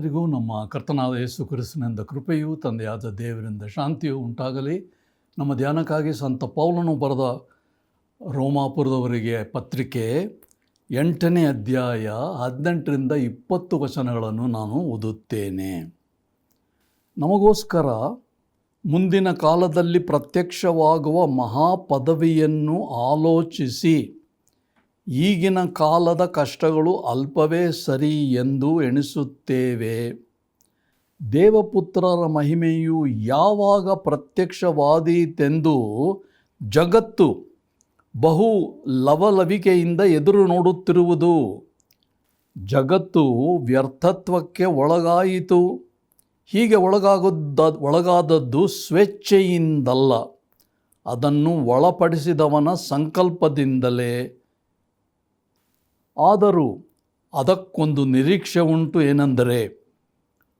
ನಿಮ್ಮೆಲ್ಲರಿಗೂ ನಮ್ಮ ಕರ್ತನಾದ ಯೇಸು ಕ್ರಿಸ್ತನಿಂದ ಕೃಪೆಯೂ ತಂದೆಯಾದ ದೇವರಿಂದ ಶಾಂತಿಯೂ ಉಂಟಾಗಲಿ. ನಮ್ಮ ಧ್ಯಾನಕ್ಕಾಗಿ ಸಂತ ಪೌಲನು ಬರೆದ ರೋಮಾಪುರದವರಿಗೆ ಪತ್ರಿಕೆ 8ನೇ ಅಧ್ಯಾಯ 18ರಿಂದ 20 ವಚನಗಳನ್ನು ನಾನು ಓದುತ್ತೇನೆ. ನಮಗೋಸ್ಕರ ಮುಂದಿನ ಕಾಲದಲ್ಲಿ ಪ್ರತ್ಯಕ್ಷವಾಗುವ ಮಹಾಪದವಿಯನ್ನು ಆಲೋಚಿಸಿ ಈಗಿನ ಕಾಲದ ಕಷ್ಟಗಳು ಅಲ್ಪವೇ ಸರಿ ಎಂದು ಎಣಿಸುತ್ತೇವೆ. ದೇವಪುತ್ರರ ಮಹಿಮೆಯು ಯಾವಾಗ ಪ್ರತ್ಯಕ್ಷವಾದೀತೆಂದು ಜಗತ್ತು ಬಹು ಲವಲವಿಕೆಯಿಂದ ಎದುರು ನೋಡುತ್ತಿರುವುದು. ಜಗತ್ತು ವ್ಯರ್ಥತ್ವಕ್ಕೆ ಒಳಗಾಯಿತು. ಹೀಗೆ ಒಳಗಾದದ್ದು ಸ್ವೇಚ್ಛೆಯಿಂದಲ್ಲ, ಅದನ್ನು ಒಳಪಡಿಸಿದವನ ಸಂಕಲ್ಪದಿಂದಲೇ. ಆದರೂ ಅದಕ್ಕೊಂದು ನಿರೀಕ್ಷೆ ಉಂಟು, ಏನೆಂದರೆ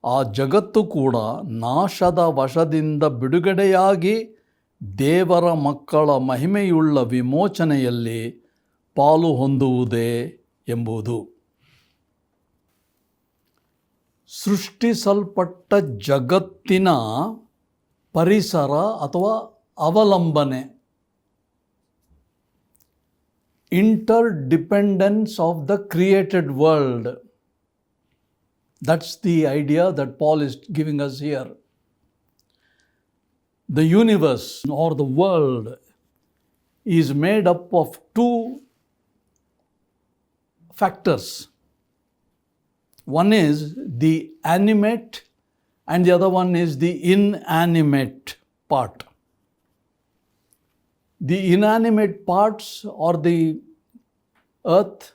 ಆ ಜಗತ್ತು ಕೂಡ ನಾಶದ ವಶದಿಂದ ಬಿಡುಗಡೆಯಾಗಿ ದೇವರ ಮಕ್ಕಳ ಮಹಿಮೆಯುಳ್ಳ ವಿಮೋಚನೆಯಲ್ಲಿ ಪಾಲು ಹೊಂದುವುದೇ ಎಂಬುದು. ಸೃಷ್ಟಿಸಲ್ಪಟ್ಟ ಜಗತ್ತಿನ ಪರಿಸರ ಅಥವಾ ಅವಲಂಬನೆ, interdependence of the created world. That's the idea that Paul is giving us here. The universe or the world is made up of two factors. One is the animate and the other one is the inanimate part. The inanimate parts are the earth,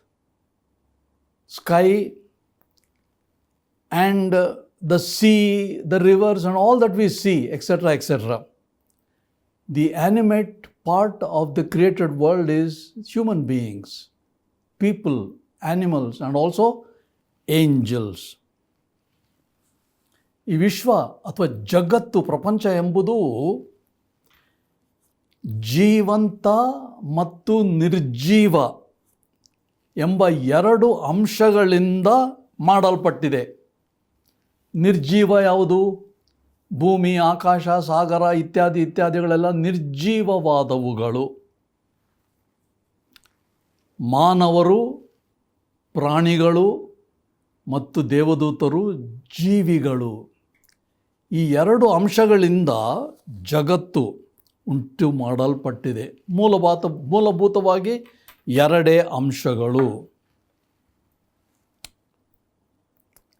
sky, and the sea, the rivers, and all that we see, etc., etc. The animate part of the created world is human beings, people, animals, and also angels. ಈ ವಿಶ್ವ ಅಥವಾ ಜಗತ್ತು, ಪ್ರಪಂಚ ಎಂಬುದು ಜೀವಂತ ಮತ್ತು ನಿರ್ಜೀವ ಎಂಬ ಎರಡು ಅಂಶಗಳಿಂದ ಮಾಡಲ್ಪಟ್ಟಿದೆ. ನಿರ್ಜೀವ ಯಾವುದು? ಭೂಮಿ, ಆಕಾಶ, ಸಾಗರ ಇತ್ಯಾದಿಗಳೆಲ್ಲ ನಿರ್ಜೀವವಾದವುಗಳು. ಮಾನವರು, ಪ್ರಾಣಿಗಳು ಮತ್ತು ದೇವದೂತರು ಜೀವಿಗಳು. ಈ ಎರಡು ಅಂಶಗಳಿಂದ ಜಗತ್ತು ಉಂಟು ಮಾಡಲ್ಪಟ್ಟಿದೆ. ಮೂಲಭೂತವಾಗಿ ಎರಡೇ ಅಂಶಗಳು.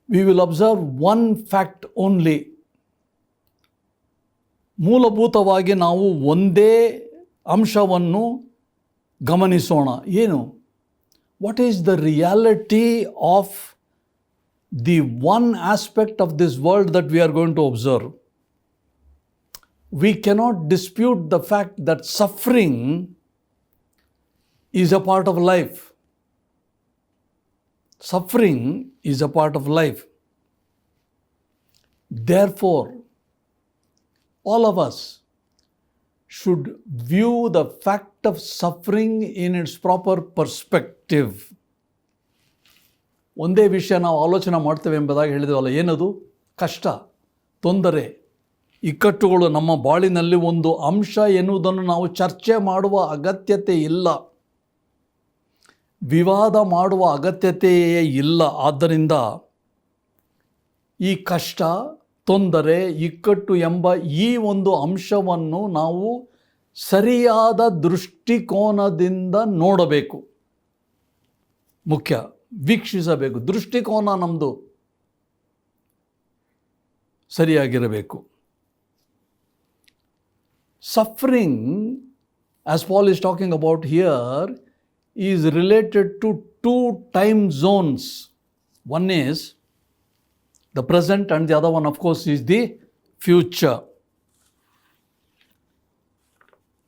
We will observe one fact only. ಮೂಲಭೂತವಾಗಿ ನಾವು ಒಂದೇ ಅಂಶವನ್ನು ಗಮನಿಸೋಣ. ಏನು? What is the reality of the one aspect of this world that we are going to observe? We cannot dispute the fact that suffering is a part of life. Suffering is a part of life. Therefore, all of us should view the fact of suffering in its proper perspective. ಒಂದೇ ವಿಷಯ ನಾವು ಆಲೋಚನೆ ಮಾಡ್ತೇವೆ ಎಂಬುದಾಗಿ ಹೇಳಿದೆವಲ್ಲ, ಏನದು? ಕಷ್ಟ, ತೊಂದರೆ, ಇಕ್ಕಟ್ಟುಗಳು ನಮ್ಮ ಬಾಳಿನಲ್ಲಿ ಒಂದು ಅಂಶ ಎನ್ನುವುದನ್ನು ನಾವು ಚರ್ಚೆ ಮಾಡುವ ಅಗತ್ಯತೆ ಇಲ್ಲ, ವಿವಾದ ಮಾಡುವ ಅಗತ್ಯತೆಯೇ ಇಲ್ಲ. ಆದ್ದರಿಂದ ಈ ಕಷ್ಟ, ತೊಂದರೆ, ಇಕ್ಕಟ್ಟು ಎಂಬ ಈ ಒಂದು ಅಂಶವನ್ನು ನಾವು ಸರಿಯಾದ ದೃಷ್ಟಿಕೋನದಿಂದ ನೋಡಬೇಕು. ಮುಖ್ಯ, ವೀಕ್ಷಿಸಬೇಕು. ದೃಷ್ಟಿಕೋನ ನಮ್ಮದು ಸರಿಯಾಗಿರಬೇಕು. Suffering, as Paul is talking about here, is related to two time zones. One is the present and the other one, of course, is the future.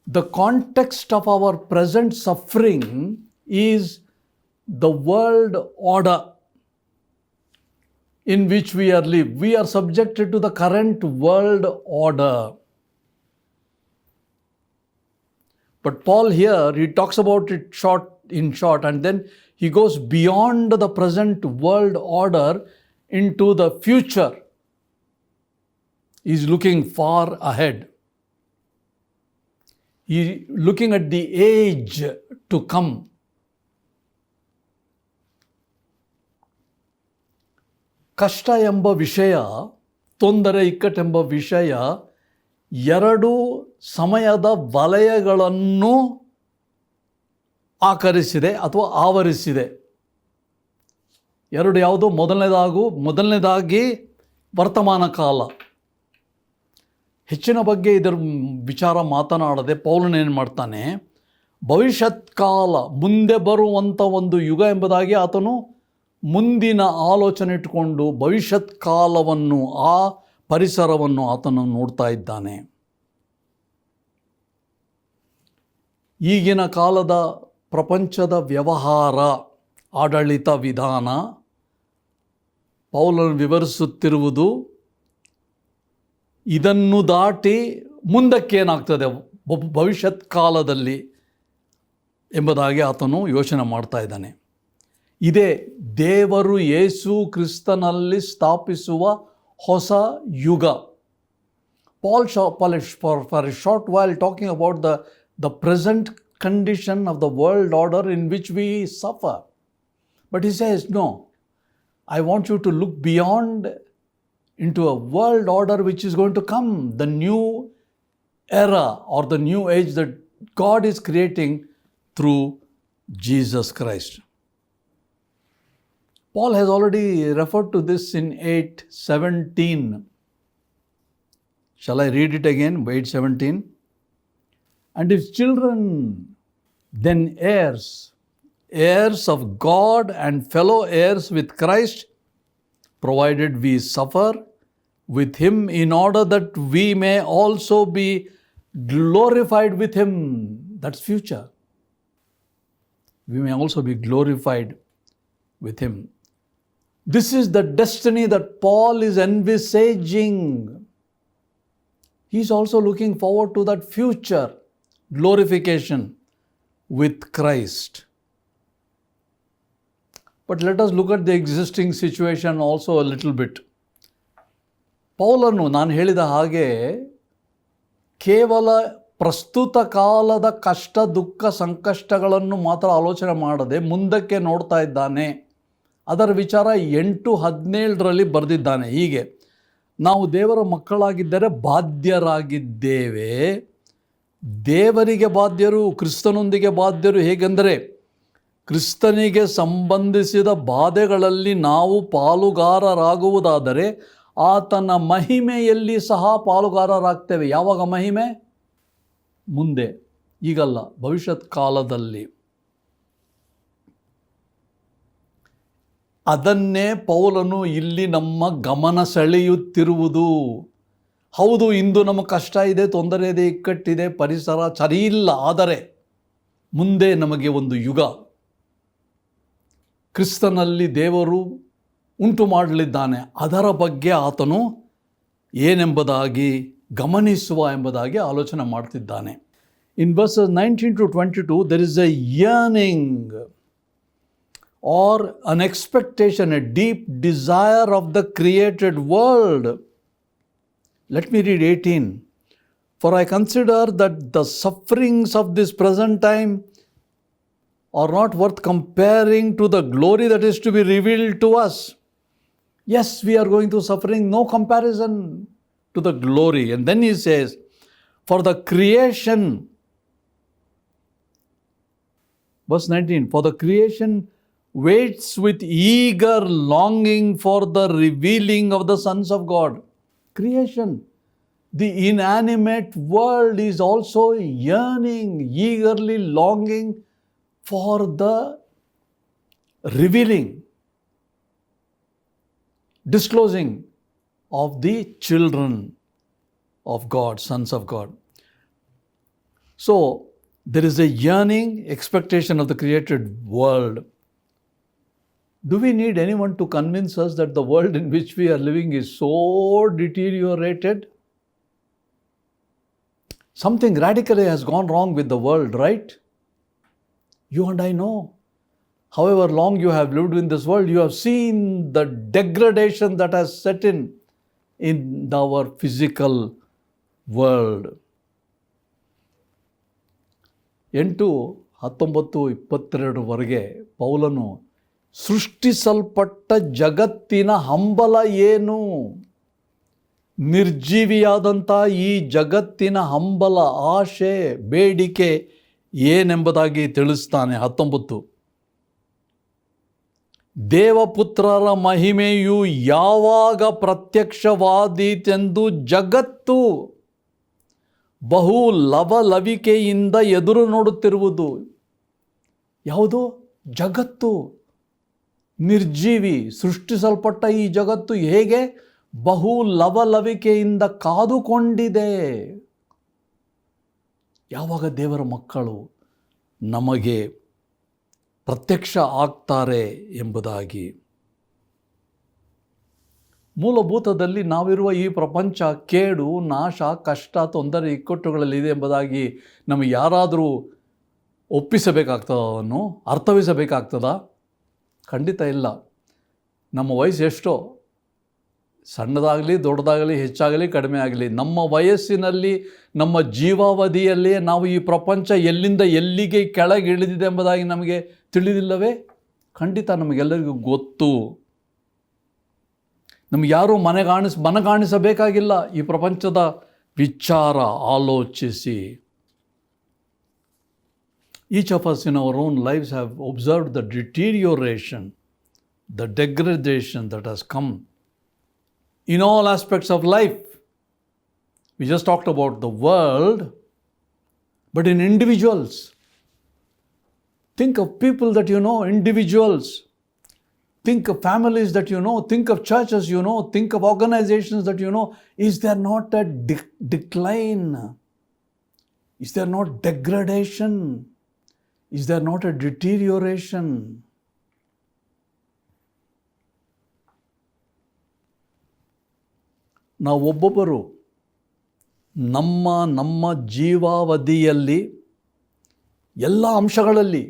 The context of our present suffering is the world order in which we are live. We are subjected to the current world order. But Paul here, he talks about it in short, and then he goes beyond the present world order into the future. He is looking far ahead. He is looking at the age to come. ಕಷ್ಟ ಎಂಬ ವಿಷಯ, ತೊಂದರೆ ಇಕ್ಕಟ್ಟೆಂಬ ವಿಷಯ ಎರಡು ಸಮಯದ ವಲಯಗಳನ್ನು ಆಕರಿಸಿದೆ ಅಥವಾ ಆವರಿಸಿದೆ. ಎರಡು ಯಾವುದು? ಮೊದಲನೇದಾಗಿ ವರ್ತಮಾನ ಕಾಲ. ಹೆಚ್ಚಿನ ಬಗ್ಗೆ ಇದರ ವಿಚಾರ ಮಾತನಾಡದೆ ಪೌಲನು ಏನು ಮಾಡ್ತಾನೆ, ಭವಿಷ್ಯತ್ ಕಾಲ, ಮುಂದೆ ಬರುವಂಥ ಒಂದು ಯುಗ ಎಂಬುದಾಗಿ ಆತನು ಮುಂದಿನ ಆಲೋಚನೆ ಇಟ್ಟುಕೊಂಡು ಭವಿಷ್ಯತ್ ಕಾಲವನ್ನು, ಆ ಪರಿಸರವನ್ನು ಆತನು ನೋಡ್ತಾ ಇದ್ದಾನೆ. ಈಗಿನ ಕಾಲದ ಪ್ರಪಂಚದ ವ್ಯವಹಾರ, ಆಡಳಿತ ವಿಧಾನ ಪೌಲನು ವಿವರಿಸುತ್ತಿರುವುದು ಇದನ್ನು ದಾಟಿ ಮುಂದಕ್ಕೇನಾಗ್ತದೆ ಭವಿಷ್ಯತ್ ಕಾಲದಲ್ಲಿ ಎಂಬುದಾಗಿ ಆತನು ಯೋಚನೆ ಮಾಡ್ತಾ ಇದ್ದಾನೆ. ಇದೇ ದೇವರು ಯೇಸು ಕ್ರಿಸ್ತನಲ್ಲಿ ಸ್ಥಾಪಿಸುವ ಹೊಸ ಯುಗ. Paul for a short while talking about the present condition of the world order in which we suffer. But he says, no, I want you to look beyond into a world order which is going to come, the new era or the new age that God is creating through Jesus Christ. Paul has already referred to this in 8:17. Shall I read it again? 8:17. And if children, then heirs, heirs of God and fellow heirs with Christ, provided we suffer with him in order that we may also be glorified with him. That's future. We may also be glorified with him. This is the destiny that Paul is envisaging. He is also looking forward to that future glorification with Christ. But let us look at the existing situation also a little bit. ಪೌಲನು ನಾನು ಹೇಳಿದ ಹಾಗೆ ಕೇವಲ ಪ್ರಸ್ತುತ ಕಾಲದ ಕಷ್ಟ, ದುಃಖ, ಸಂಕಷ್ಟಗಳನ್ನು ಮಾತ್ರ ಆಲೋಚನೆ ಮಾಡದೆ ಮುಂದಕ್ಕೆ ನೋಡ್ತಾ ಇದ್ದಾನೆ. ಅದರ ವಿಚಾರ 8:17 ಬರೆದಿದ್ದಾನೆ. ಹೀಗೆ, ನಾವು ದೇವರ ಮಕ್ಕಳಾಗಿದ್ದರೆ ಬಾಧ್ಯರಾಗಿದ್ದೇವೆ. ದೇವರಿಗೆ ಬಾಧ್ಯರು, ಕ್ರಿಸ್ತನೊಂದಿಗೆ ಬಾಧ್ಯರು. ಹೇಗೆಂದರೆ, ಕ್ರಿಸ್ತನಿಗೆ ಸಂಬಂಧಿಸಿದ ಬಾಧೆಗಳಲ್ಲಿ ನಾವು ಪಾಲುಗಾರರಾಗುವುದಾದರೆ ಆತನ ಮಹಿಮೆಯಲ್ಲಿ ಸಹ ಪಾಲುಗಾರರಾಗ್ತೇವೆ. ಯಾವಾಗ ಮಹಿಮೆ? ಮುಂದೆ, ಈಗಲ್ಲ, ಭವಿಷ್ಯತ್ ಕಾಲದಲ್ಲಿ. ಅದನ್ನೇ ಪೌಲನು ಇಲ್ಲಿ ನಮ್ಮ ಗಮನ ಸೆಳೆಯುತ್ತಿರುವುದು. ಹೌದು, ಇಂದು ನಮಗೆ ಕಷ್ಟ ಇದೆ, ತೊಂದರೆ ಇದೆ, ಇಕ್ಕಟ್ಟಿದೆ, ಪರಿಸರ ಸರಿಯಿಲ್ಲ. ಆದರೆ ಮುಂದೆ ನಮಗೆ ಒಂದು ಯುಗ ಕ್ರಿಸ್ತನಲ್ಲಿ ದೇವರು ಉಂಟು ಮಾಡಲಿದ್ದಾನೆ. ಅದರ ಬಗ್ಗೆ ಆತನು ಏನೆಂಬುದಾಗಿ ಗಮನಿಸುವ ಎಂಬುದಾಗಿ ಆಲೋಚನೆ ಮಾಡ್ತಿದ್ದಾನೆ. ಇನ್ verses 19 to 22 there is a yearning or an expectation, a deep desire of the created world. Let me read 18. For I consider that the sufferings of this present time are not worth comparing to the glory that is to be revealed to us. Yes, we are going through suffering, no comparison to the glory. And then he says, for the creation, verse 19, for the creation waits with eager longing for the revealing of the sons of God. Creation, the inanimate world is also yearning, eagerly longing for the revealing, disclosing of the children of God, sons of God. So, there is a yearning expectation of the created world. Do we need anyone to convince us that the world in which we are living is so deteriorated? Something radically has gone wrong with the world, right? You and I know however long you have lived in this world, you have seen the degradation that has set in our physical world. 8:19-22 ಪೌಲನು ಸೃಷ್ಟಿಸಲ್ಪಟ್ಟ ಜಗತ್ತಿನ ಹಂಬಲ ಏನು, ನಿರ್ಜೀವಿಯಾದಂಥ ಈ ಜಗತ್ತಿನ ಹಂಬಲ, ಆಶೆ, ಬೇಡಿಕೆ ಏನೆಂಬುದಾಗಿ ತಿಳಿಸ್ತಾನೆ. 19 ದೇವಪುತ್ರರ ಮಹಿಮೆಯು ಯಾವಾಗ ಪ್ರತ್ಯಕ್ಷವಾದೀತೆಂದು ಜಗತ್ತು ಬಹು ಲವಲವಿಕೆಯಿಂದ ಎದುರು ನೋಡುತ್ತಿರುವುದು. ಯಾವುದು? ಜಗತ್ತು, ನಿರ್ಜೀವಿ, ಸೃಷ್ಟಿಸಲ್ಪಟ್ಟ ಈ ಜಗತ್ತು ಹೇಗೆ ಬಹು ಲವಲವಿಕೆಯಿಂದ ಕಾದುಕೊಂಡಿದೆ. ಯಾವಾಗ ದೇವರ ಮಕ್ಕಳು ನಮಗೆ ಪ್ರತ್ಯಕ್ಷ ಆಗ್ತಾರೆ ಎಂಬುದಾಗಿ. ಮೂಲಭೂತದಲ್ಲಿ ನಾವಿರುವ ಈ ಪ್ರಪಂಚ ಕೇಡು, ನಾಶ, ಕಷ್ಟ, ತೊಂದರೆ, ಇಕ್ಕಟ್ಟುಗಳಲ್ಲಿದೆ ಎಂಬುದಾಗಿ ನಮಗೆ ಯಾರಾದರೂ ಒಪ್ಪಿಸಬೇಕಾಗ್ತದ, ಅವನ್ನು ಅರ್ಥವಿಸಬೇಕಾಗ್ತದ? ಖಂಡಿತ ಇಲ್ಲ. ನಮ್ಮ ವಯಸ್ಸು ಎಷ್ಟೋ, ಸಣ್ಣದಾಗಲಿ ದೊಡ್ಡದಾಗಲಿ, ಹೆಚ್ಚಾಗಲಿ ಕಡಿಮೆ ಆಗಲಿ, ನಮ್ಮ ವಯಸ್ಸಿನಲ್ಲಿ, ನಮ್ಮ ಜೀವಾವಧಿಯಲ್ಲೇ ನಾವು ಈ ಪ್ರಪಂಚ ಎಲ್ಲಿಂದ ಎಲ್ಲಿಗೆ ಕೆಳಗಿಳಿದಿದೆ ಎಂಬುದಾಗಿ ನಮಗೆ ತಿಳಿದಿಲ್ಲವೇ? ಖಂಡಿತ ನಮಗೆಲ್ಲರಿಗೂ ಗೊತ್ತು. ನಮಗೆ ಯಾರೂ ಮನಗಾಣಿಸಬೇಕಾಗಿಲ್ಲ ಈ ಪ್ರಪಂಚದ ವಿಚಾರ ಆಲೋಚಿಸಿ. Each of us in our own lives have observed the deterioration, the degradation that has come in all aspects of life. We just talked about the world, but in individuals. Think of people that you know, individuals. Think of families that you know. Think of churches you know. Think of organizations that you know. Is there not a decline? Is there not degradation? Is there not a deterioration? ನಾವು ಒಬ್ಬೊಬ್ಬರು ನಮ್ಮ ಜೀವಾವಧಿಯಲ್ಲಿ ಎಲ್ಲ ಅಂಶಗಳಲ್ಲಿ,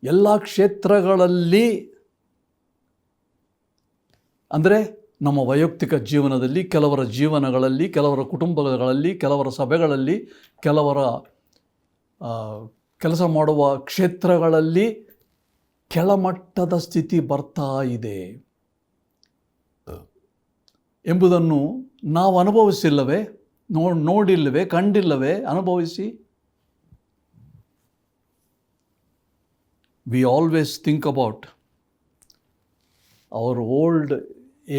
ಎಲ್ಲ ಕ್ಷೇತ್ರಗಳಲ್ಲಿ, ಅಂದರೆ ನಮ್ಮ ವೈಯಕ್ತಿಕ ಜೀವನದಲ್ಲಿ, ಕೆಲವರ ಜೀವನಗಳಲ್ಲಿ, ಕೆಲವರ ಕುಟುಂಬಗಳಲ್ಲಿ, ಕೆಲವರ ಸಭೆಗಳಲ್ಲಿ, ಕೆಲವರ ಕೆಲಸ ಮಾಡುವ ಕ್ಷೇತ್ರಗಳಲ್ಲಿ ಕೆಳಮಟ್ಟದ ಸ್ಥಿತಿ ಬರ್ತಾ ಇದೆ ಎಂಬುದನ್ನು ನಾವು ಅನುಭವಿಸಿಲ್ಲವೇ? ನೋಡಿಲ್ಲವೇ? ಕಂಡಿಲ್ಲವೇ? ಅನುಭವಿಸಿ. We always think about our old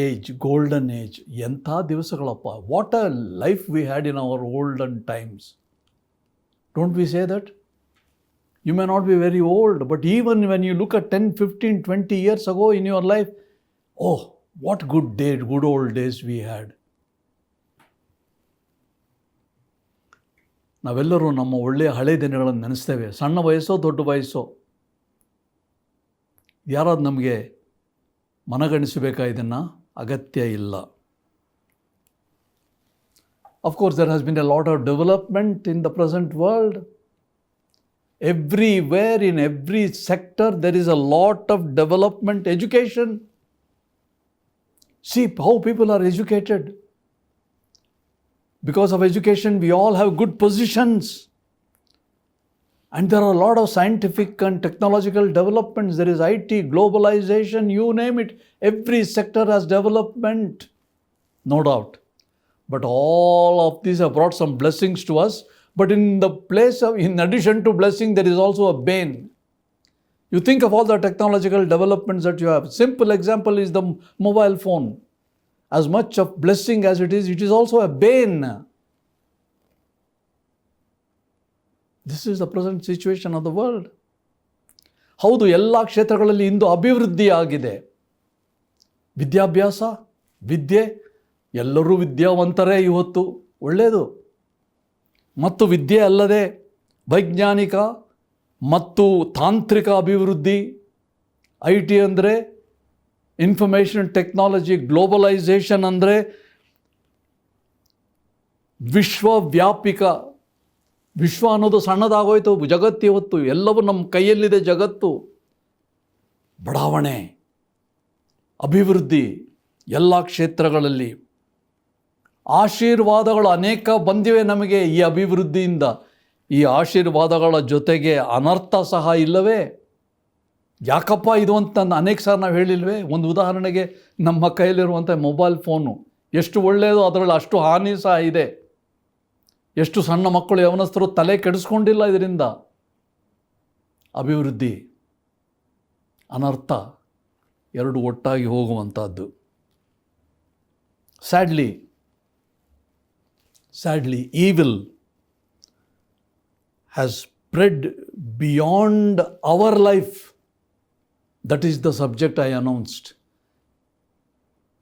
age, golden age. ಎಂಥ ದಿವಸಗಳಪ್ಪ! What a life we had in our olden times. Don't we say that? You may not be very old, but even when you look at 10, 15, 20 years ago in your life, oh, what good old days we had. ನಾವೆಲ್ಲರೂ ನಮ್ಮ ಒಳ್ಳೆಯ ಹಳೆ ದಿನಗಳನ್ನು ನೆನೆಸ್ತೇವೆ. ಸಣ್ಣ ವಯಸ್ಸೋ ದೊಡ್ಡ ವಯಸ್ಸೋ, ಯಾರಾದ್ರು ನಮಗೆ ಮನಗಣಿಸಬೇಕಾ? ಇದನ್ನು ಅಗತ್ಯ ಇಲ್ಲ. Of course, there has been a lot of development in the present world. Everywhere, in every sector, there is a lot of development. Education. See how people are educated. Because of education, we all have good positions. And there are a lot of scientific and technological developments. There is IT, globalization, you name it. Every sector has development, no doubt. But all of these have brought some blessings to us. But in addition to blessing, there is also a bane. You think of all the technological developments that you have. Simple example is the mobile phone. As much of blessing as it is also a bane. This is the present situation of the world. ಹೌದು, ಎಲ್ಲ ಕ್ಷೇತ್ರಗಳಲ್ಲಿ ಇಂದು ಅಭಿವೃದ್ಧಿ ಆಗಿದೆ. ವಿದ್ಯಾಭ್ಯಾಸ, ವಿದ್ಯೆ, ಎಲ್ಲರೂ ವಿದ್ಯಾವಂತರೇ ಇವತ್ತು, ಒಳ್ಳೆಯದು. ಮತ್ತು ವಿದ್ಯೆ ಅಲ್ಲದೆ ವೈಜ್ಞಾನಿಕ ಮತ್ತು ತಾಂತ್ರಿಕ ಅಭಿವೃದ್ಧಿ, IT ಅಂದರೆ ಇನ್ಫಾರ್ಮೇಷನ್ ಟೆಕ್ನಾಲಜಿ, ಗ್ಲೋಬಲೈಸೇಷನ್ ಅಂದರೆ ವಿಶ್ವವ್ಯಾಪಿಕ. ವಿಶ್ವ ಅನ್ನೋದು ಸಣ್ಣದಾಗೋಯ್ತು. ಜಗತ್ತು ಇವತ್ತು ಎಲ್ಲವೂ ನಮ್ಮ ಕೈಯಲ್ಲಿದೆ. ಜಗತ್ತು ಬಡಾವಣೆ, ಅಭಿವೃದ್ಧಿ ಎಲ್ಲ ಕ್ಷೇತ್ರಗಳಲ್ಲಿ. ಆಶೀರ್ವಾದಗಳು ಅನೇಕ ಬಂದಿವೆ ನಮಗೆ ಈ ಅಭಿವೃದ್ಧಿಯಿಂದ. ಈ ಆಶೀರ್ವಾದಗಳ ಜೊತೆಗೆ ಅನರ್ಥ ಸಹ ಇಲ್ಲವೇ? ಯಾಕಪ್ಪ ಇದು ಅಂತ ಅನೇಕ ಸಾರಿ ನಾವು ಹೇಳಿಲ್ವೇ? ಒಂದು ಉದಾಹರಣೆಗೆ, ನಮ್ಮ ಕೈಯಲ್ಲಿರುವಂಥ ಮೊಬೈಲ್ ಫೋನು ಎಷ್ಟು ಒಳ್ಳೆಯದು, ಅದರಲ್ಲಿ ಅಷ್ಟು ಹಾನಿ ಸಹ ಇದೆ. ಎಷ್ಟು ಸಣ್ಣ ಮಕ್ಕಳು, ಯವನಸ್ಥರು ತಲೆ ಕೆಡಿಸ್ಕೊಂಡಿಲ್ಲ ಇದರಿಂದ. ಅಭಿವೃದ್ಧಿ, ಅನರ್ಥ ಎರಡು ಒಟ್ಟಾಗಿ ಹೋಗುವಂಥದ್ದು. Sadly, evil has spread beyond our life. That is the subject I announced.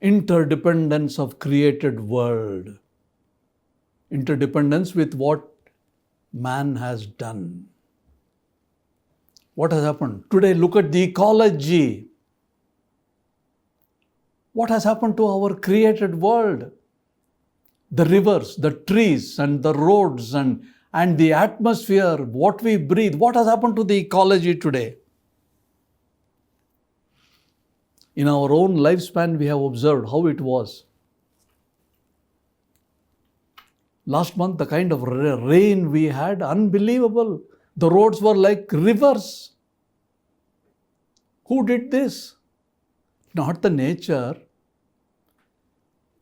Interdependence of created world. Interdependence with what man has done. What has happened? Today, look at the ecology. What has happened to our created world? The rivers, the trees, and the roads, and the atmosphere, what we breathe. What has happened to the ecology today? In our own lifespan, we have observed how it was. Last month, the kind of rain we had, unbelievable. The roads were like rivers. Who did this? Not the nature.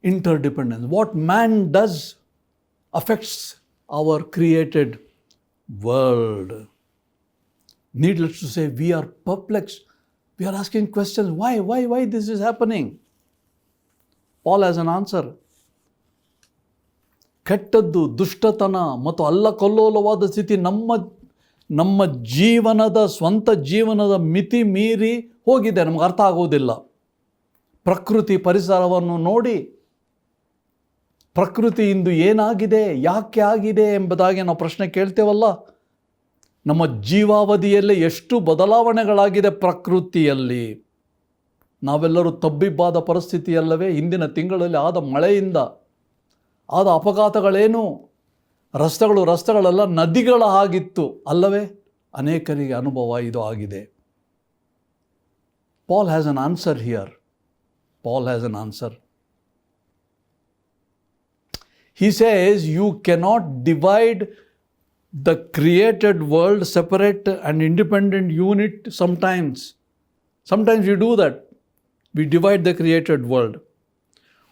Interdependence. What man does affects our created world. Needless to say, we are perplexed. We are asking questions. Why this is happening? Paul has an answer. ಕೆಟ್ಟದ್ದು, ದುಷ್ಟತನ ಮತ್ತು ಅಲ್ಲಕಲ್ಲೋಲವಾದ ಸ್ಥಿತಿ ನಮ್ಮ ಜೀವನದ, ಸ್ವಂತ ಜೀವನದ ಮಿತಿ ಮೀರಿ ಹೋಗಿದೆ. ನಮ್ಗೆ ಅರ್ಥ ಆಗೋದಿಲ್ಲ. ಪ್ರಕೃತಿ ಪರಿಸರವನ್ನು ನೋಡಿ, ಪ್ರಕೃತಿ ಇಂದು ಏನಾಗಿದೆ, ಯಾಕೆ ಆಗಿದೆ ಎಂಬುದಾಗಿ ನಾವು ಪ್ರಶ್ನೆ ಕೇಳ್ತೇವಲ್ಲ. ನಮ್ಮ ಜೀವಾವಧಿಯಲ್ಲೇ ಎಷ್ಟು ಬದಲಾವಣೆಗಳಾಗಿದೆ ಪ್ರಕೃತಿಯಲ್ಲಿ. ನಾವೆಲ್ಲರೂ ತಬ್ಬಿಬ್ಬಾದ ಪರಿಸ್ಥಿತಿಯಲ್ಲವೇ? ಹಿಂದಿನ ತಿಂಗಳಲ್ಲಿ ಆದ ಮಳೆಯಿಂದ ಆದ ಅಪಘಾತಗಳೇನು? ರಸ್ತೆಗಳೆಲ್ಲ ನದಿಗಳ ಹಾಗಿತ್ತು ಅಲ್ಲವೇ? ಅನೇಕರಿಗೆ ಅನುಭವ ಇದು ಆಗಿದೆ. Paul has an answer here. Paul has an answer. He says you cannot divide the created world, separate and independent unit sometimes. Sometimes we do that. We divide the created world.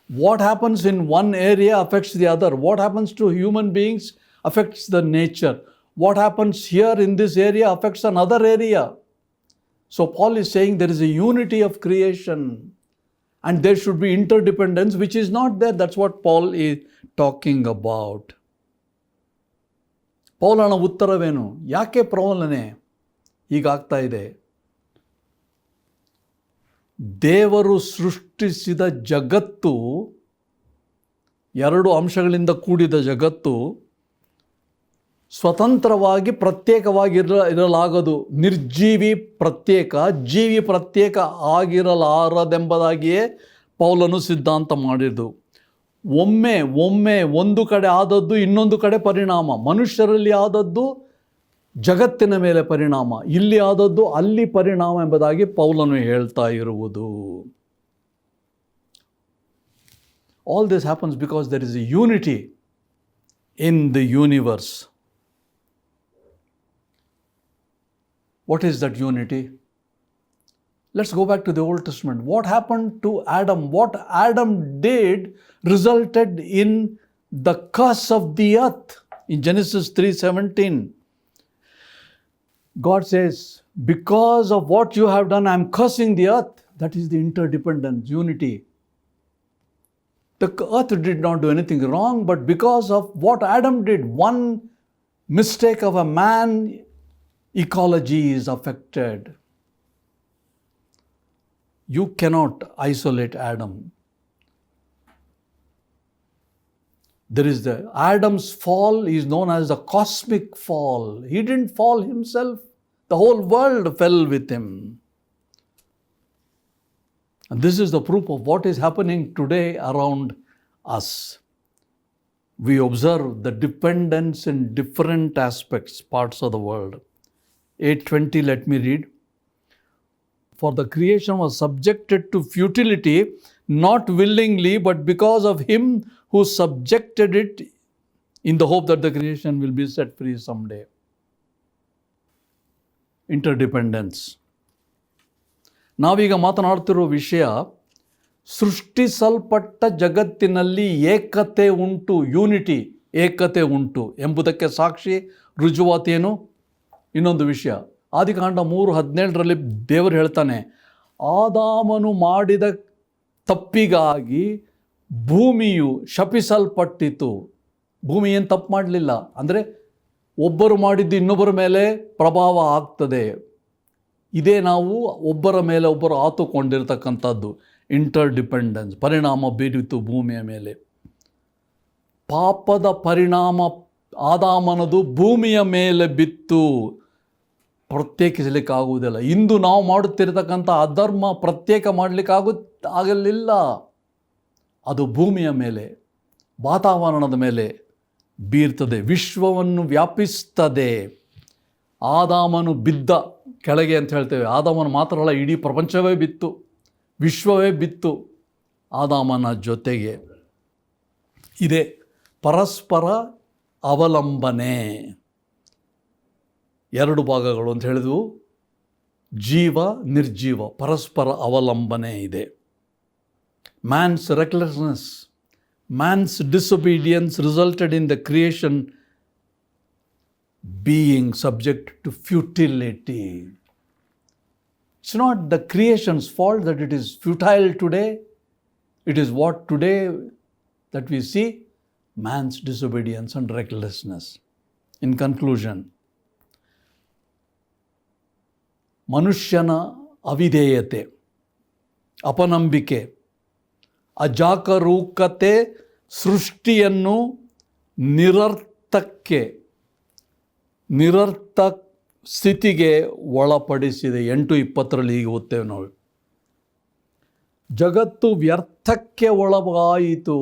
What happens in one area affects the other. What happens to human beings affects the nature. What happens here in this area affects another area. So Paul is saying there is a unity of creation and there should be interdependence, which is not there. That's what Paul is talking about. ಪೌಲನ ಉತ್ತರವೇನು? ಯಾಕೆ ಪ್ರವಲನೆ ಹೀಗಾಗ್ತಾ ಇದೆ? ದೇವರು ಸೃಷ್ಟಿಸಿದ ಜಗತ್ತು, ಎರಡು ಅಂಶಗಳಿಂದ ಕೂಡಿದ ಜಗತ್ತು ಸ್ವತಂತ್ರವಾಗಿ ಪ್ರತ್ಯೇಕವಾಗಿ ಇರಲಾಗದು. ನಿರ್ಜೀವಿ ಪ್ರತ್ಯೇಕ, ಜೀವಿ ಪ್ರತ್ಯೇಕ ಆಗಿರಲಾರದೆಂಬುದಾಗಿಯೇ ಪೌಲನು ಸಿದ್ಧಾಂತ ಮಾಡಿದ್ದು. ಒಮ್ಮೆ ಒಂದು ಕಡೆ ಆದದ್ದು ಇನ್ನೊಂದು ಕಡೆ ಪರಿಣಾಮ. ಮನುಷ್ಯರಲ್ಲಿ ಆದದ್ದು ಜಗತ್ತಿನ ಮೇಲೆ ಪರಿಣಾಮ, ಇಲ್ಲಿ ಆದದ್ದು ಅಲ್ಲಿ ಪರಿಣಾಮ ಎಂಬುದಾಗಿ ಪೌಲನು ಹೇಳ್ತಾ ಇರುವುದು. All this happens because there is a unity in the universe. What is that unity? Let's go back to the Old Testament. What happened to Adam? What Adam did resulted in the curse of the earth. In Genesis 3:17, God says, because of what you have done, I am cursing the earth. That is the interdependence, unity. The earth did not do anything wrong, but because of what Adam did, one mistake of a man, ecology is affected. You cannot isolate Adam. There is Adam's fall is known as the cosmic fall. He didn't fall himself. The whole world fell with him. And this is the proof of what is happening today around us. We observe the dependence in different aspects, parts of the world. 8:20, let me read. for the creation was subjected to futility, not willingly, but because of him who subjected it, in the hope that the creation will be set free someday. Interdependence. ನಾವೀಗ ಮಾತನಾಡ್ತಿರೋ ವಿಷಯ, ಸೃಷ್ಟಿಸಲ್ಪಟ್ಟ ಜಗತ್ತಿನಲ್ಲಿ ಏಕತೆ ಉಂಟು, unity, ಏಕತೆ ಉಂಟು ಎಂಬುದಕ್ಕೆ ಸಾಕ್ಷಿ ರುಜುವಾತೇನು? ಇನ್ನೊಂದು ವಿಷಯ, ಆದಿಕಾಂಡ 3:17 ದೇವರು ಹೇಳ್ತಾನೆ, ಆದಾಮನು ಮಾಡಿದ ತಪ್ಪಿಗಾಗಿ ಭೂಮಿಯು ಶಪಿಸಲ್ಪಟ್ಟಿತು. ಭೂಮಿ ಏನು ತಪ್ಪು ಮಾಡಲಿಲ್ಲ, ಅಂದರೆ ಒಬ್ಬರು ಮಾಡಿದ್ದು ಇನ್ನೊಬ್ಬರ ಮೇಲೆ ಪ್ರಭಾವ ಆಗ್ತದೆ. ಇದೇ ನಾವು ಒಬ್ಬರ ಮೇಲೆ ಒಬ್ಬರು ಆತುಕೊಂಡಿರ್ತಕ್ಕಂಥದ್ದು, ಇಂಟರ್ಡಿಪೆಂಡೆನ್ಸ್. ಪರಿಣಾಮ ಬೀರಿತು ಭೂಮಿಯ ಮೇಲೆ. ಪಾಪದ ಪರಿಣಾಮ ಆದಾಮನದು ಭೂಮಿಯ ಮೇಲೆ ಬಿತ್ತು, ಪ್ರತ್ಯೇಕಿಸಲಿಕ್ಕಾಗುವುದಿಲ್ಲ. ಇಂದು ನಾವು ಮಾಡುತ್ತಿರತಕ್ಕಂಥ ಅಧರ್ಮ ಪ್ರತ್ಯೇಕ ಆಗಲಿಲ್ಲ. ಅದು ಭೂಮಿಯ ಮೇಲೆ, ವಾತಾವರಣದ ಮೇಲೆ ಬೀರ್ತದೆ, ವಿಶ್ವವನ್ನು ವ್ಯಾಪಿಸ್ತದೆ. ಆದಾಮನು ಬಿದ್ದ ಕೆಳಗೆ ಅಂತ ಹೇಳ್ತೇವೆ. ಆದಾಮನು ಮಾತ್ರ ಅಲ್ಲ, ಇಡೀ ಪ್ರಪಂಚವೇ ಬಿತ್ತು, ವಿಶ್ವವೇ ಬಿತ್ತು ಆದಾಮನ ಜೊತೆಗೆ. ಇದೆ ಪರಸ್ಪರ ಅವಲಂಬನೆ. ಎರಡು ಭಾಗಗಳು ಅಂತ ಹೇಳಿದ್ವು, ಜೀವ ನಿರ್ಜೀವ, ಪರಸ್ಪರ ಅವಲಂಬನೆ ಇದೆ. Man's recklessness, man's disobedience resulted in the creation being subject to futility. It's not the creation's fault that it is futile today. It is what today that we see, man's disobedience and recklessness. In conclusion, ಮನುಷ್ಯನ ಅವಿಧೇಯತೆ, ಅಪನಂಬಿಕೆ, ಅಜಾಗರೂಕತೆ ಸೃಷ್ಟಿಯನ್ನು ನಿರರ್ಥಕ ಸ್ಥಿತಿಗೆ ಒಳಪಡಿಸಿದೆ. 8:20 ಈಗ ಓದ್ತೇವೆ ನಾವು. ಜಗತ್ತು ವ್ಯರ್ಥಕ್ಕೆ ಒಳಗಾಯಿತು.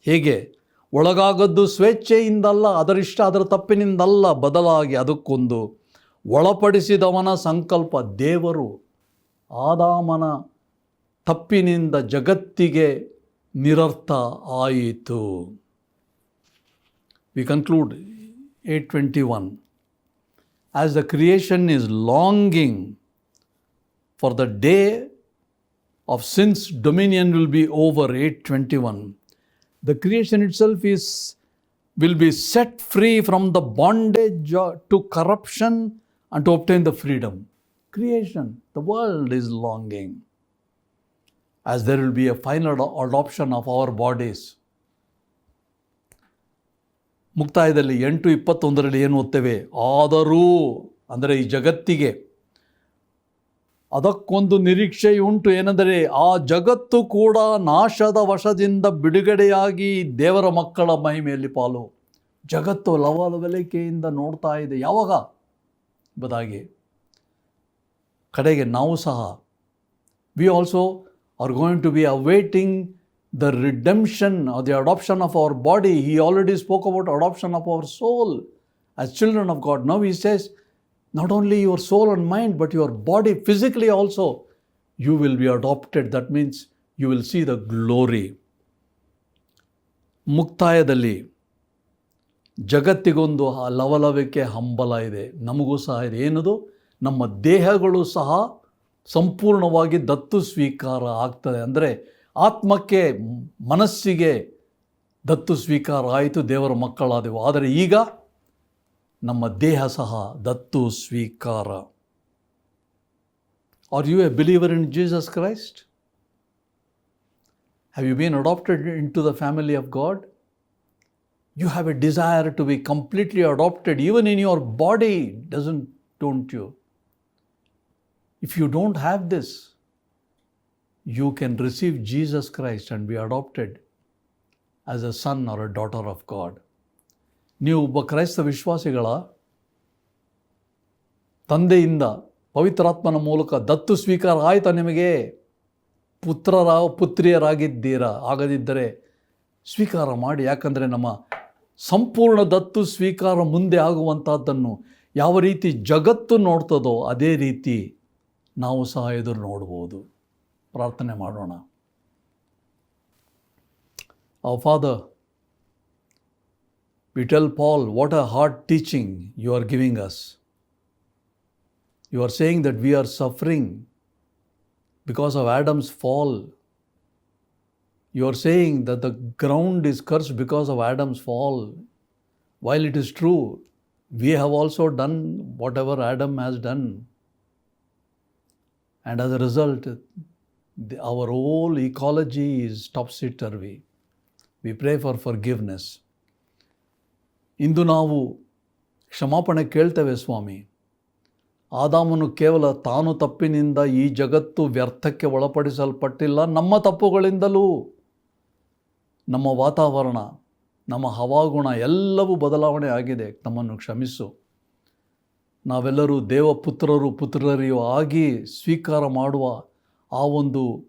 ಹೇಗೆ ಒಳಗಾಗದ್ದು? ಸ್ವೇಚ್ಛೆಯಿಂದಲ್ಲ, ಅದರಿಷ್ಟ ಅದರ ತಪ್ಪಿನಿಂದಲ್ಲ, ಬದಲಾಗಿ ಅದಕ್ಕೊಂದು ಒಳಪಡಿಸಿದವನ ಸಂಕಲ್ಪ. ದೇವರು ಆದಾಮನ ತಪ್ಪಿನಿಂದ ಜಗತ್ತಿಗೆ ನಿರರ್ಥ ಆಯಿತು. We conclude 8:21. As the creation is longing for the day of sin's dominion will be over, 8:21, the creation itself will be set free from the bondage to corruption and to obtain the freedom. Creation, the world is longing, as there will be a final adoption of our bodies. ಮುಕ್ತಾಯದಲ್ಲಿ 8:21 ಏನು ಓದ್ತೇವೆ? ಆದರೂ, ಅಂದರೆ ಈ ಜಗತ್ತಿಗೆ ಅದಕ್ಕೊಂದು ನಿರೀಕ್ಷೆಯುಂಟು. ಏನೆಂದರೆ, ಆ ಜಗತ್ತು ಕೂಡ ನಾಶದ ವಶದಿಂದ ಬಿಡುಗಡೆಯಾಗಿ ದೇವರ ಮಕ್ಕಳ ಮಹಿಮೆಯಲ್ಲಿ ಪಾಲು. ಜಗತ್ತು ಲವಲವಿಕೆಯಿಂದ ನೋಡ್ತಾ ಇದೆ. ಯಾವಾಗ? ಬದಾಗಿ ಕಡೆಗೆ ನಾವು ಸಹ, we also are going to be awaiting the redemption or the adoption of our body. He already spoke about adoption of our soul as children of God. Now he says, not only your soul and mind, but your body physically also, you will be adopted. That means you will see the glory. ಮುಕ್ತಾಯದಲ್ಲಿ ಜಗತ್ತಿಗೊಂದು ಲವಲವಿಕೆ, ಹಂಬಲ ಇದೆ, ನಮಗೂ ಸಹ ಇದೆ. ಏನದು? ನಮ್ಮ ದೇಹಗಳು ಸಹ ಸಂಪೂರ್ಣವಾಗಿ ದತ್ತು ಸ್ವೀಕಾರ ಆಗ್ತದೆ. ಅಂದರೆ ಆತ್ಮಕ್ಕೆ, ಮನಸ್ಸಿಗೆ ದತ್ತು ಸ್ವೀಕಾರ ಆಯಿತು, ದೇವರ ಮಕ್ಕಳಾದೆವು. ಆದರೆ ಈಗ ನಮ್ಮ ದೇಹ ಸಹ ದತ್ತು ಸ್ವೀಕಾರ. Are you a believer in Jesus Christ? Have you been adopted into the family of God? You have a desire to be completely adopted, even in your body, don't you? If you don't have this, you can receive Jesus Christ and be adopted as a son or a daughter of God. ನೀವು ಒಬ್ಬ ಕ್ರೈಸ್ತ ವಿಶ್ವಾಸಿಗಳ ತಂದೆಯಿಂದ ಪವಿತ್ರಾತ್ಮನ ಮೂಲಕ ದತ್ತು ಸ್ವೀಕಾರ ಆಯಿತಾ? ನಿಮಗೆ ಪುತ್ರಿಯರಾಗಿದ್ದೀರಾ? ಆಗದಿದ್ದರೆ ಸ್ವೀಕಾರ ಮಾಡಿ. ಯಾಕಂದರೆ ನಮ್ಮ ಸಂಪೂರ್ಣ ದತ್ತು ಸ್ವೀಕಾರ ಮುಂದೆ ಆಗುವಂಥದ್ದನ್ನು ಯಾವ ರೀತಿ ಜಗತ್ತು ನೋಡ್ತದೋ ಅದೇ ರೀತಿ ನಾವು ಸಹ ಎದುರು ನೋಡ್ಬೋದು. ಪ್ರಾರ್ಥನೆ ಮಾಡೋಣ. Our Father, we tell Paul, what a hard teaching you are giving us. You are saying that we are suffering because of Adam's fall. You are saying that the ground is cursed because of Adam's fall. While it is true, we have also done whatever Adam has done. And as a result, our whole ecology is topsy-turvy. We pray for forgiveness. ಇಂದು ನಾವು ಕ್ಷಮಾಪಣೆ ಕೇಳ್ತೇವೆ ಸ್ವಾಮಿ. ಆದಾಮನು ಕೇವಲ ತಾನು ತಪ್ಪಿನಿಂದ ಈ ಜಗತ್ತು ವ್ಯರ್ಥಕ್ಕೆ ಒಳಪಡಿಸಲ್ಪಟ್ಟಿಲ್ಲ, ನಮ್ಮ ತಪ್ಪುಗಳಿಂದಲೂ ನಮ್ಮ ವಾತಾವರಣ, ನಮ್ಮ ಹವಾಗುಣ ಎಲ್ಲವೂ ಬದಲಾವಣೆ ಆಗಿದೆ. ನಮ್ಮನ್ನು ಕ್ಷಮಿಸು. ನಾವೆಲ್ಲರೂ ದೇವಪುತ್ರರು ಪುತ್ರರಿಯೂ ಆಗಿ ಸ್ವೀಕಾರ ಮಾಡುವ ಆ ಒಂದು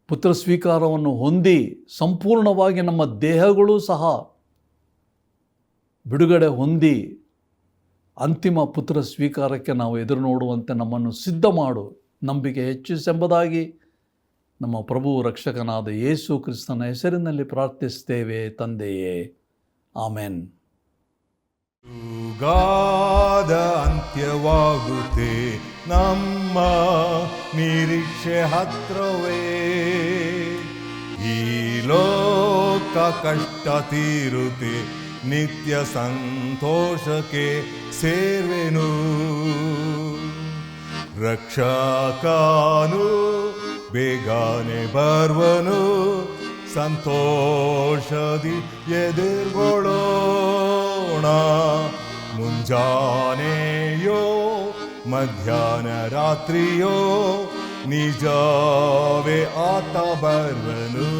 ಪುತ್ರ ಸ್ವೀಕಾರವನ್ನು ಹೊಂದಿ ಸಂಪೂರ್ಣವಾಗಿ ನಮ್ಮ ದೇಹಗಳು ಸಹ ಬಿಡುಗಡೆ ಹೊಂದಿ ಅಂತಿಮ ಪುತ್ರ ಸ್ವೀಕಾರಕ್ಕೆ ನಾವು ಎದುರು ನೋಡುವಂತೆ ನಮ್ಮನ್ನು ಸಿದ್ಧ ಮಾಡು. ನಂಬಿಕೆ ಹೆಚ್ಚಿಸೆಂಬುದಾಗಿ ನಮ್ಮ ಪ್ರಭು ರಕ್ಷಕನಾದ ಯೇಸು ಕ್ರಿಸ್ತನ ಹೆಸರಿನಲ್ಲಿ ಪ್ರಾರ್ಥಿಸ್ತೇವೆ ತಂದೆಯೇ, ಆಮೆನ್. ಯುಗದ ಅಂತ್ಯವಾಗುತ್ತೆ, ನಮ್ಮ ನಿರೀಕ್ಷೆ ಹತ್ರವೇ. ಈ ಲೋಕ ಕಷ್ಟ ತೀರುತ್ತೆ, ನಿತ್ಯ ಸಂತೋಷಕ್ಕೆ ಸೇರ್ವೆನು. ರಕ್ಷಕನು ಬೇಗನೆ ಬರ್ವನು, ಸಂತೋಷದಿ ಎದುರ್ಗೊಳ್ಳೋಣ. ಮುಂಜಾನೆಯೋ ಮಧ್ಯಾಹ್ನ ರಾತ್ರಿಯೋ ನಿಜವೇ ಆತ ಬರ್ವನು.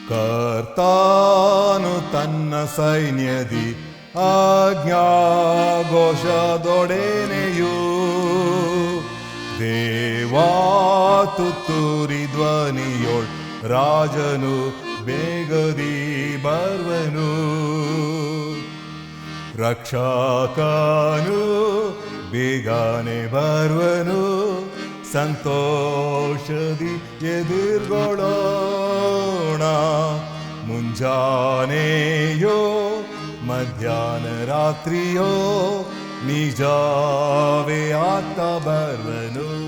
ಕರ್ತಾನು ತನ್ನ ಸೈನ್ಯದಿ ಆಜ್ಞಾಘೋಷದೊಡನೆಯೂ ದೇವಾತುತ್ತೂರಿ ಧ್ವನಿಯೋಳ್ ರಾಜನು ಬೇಗದಿ ಬರ್ವನು. ರಕ್ಷಕನು ಬೇಗನೆ ಬರ್ವನು, ಸಂತೋಷದಿ ಎದುರ್ಗೊಳ್ಳೋಣ. ಮುಂಜಾನೆಯೋ ಮಧ್ಯಾಹ್ನ ರಾತ್ರಿಯೋ ನಿಜವೇ ಆತ ಬರ್ವನು.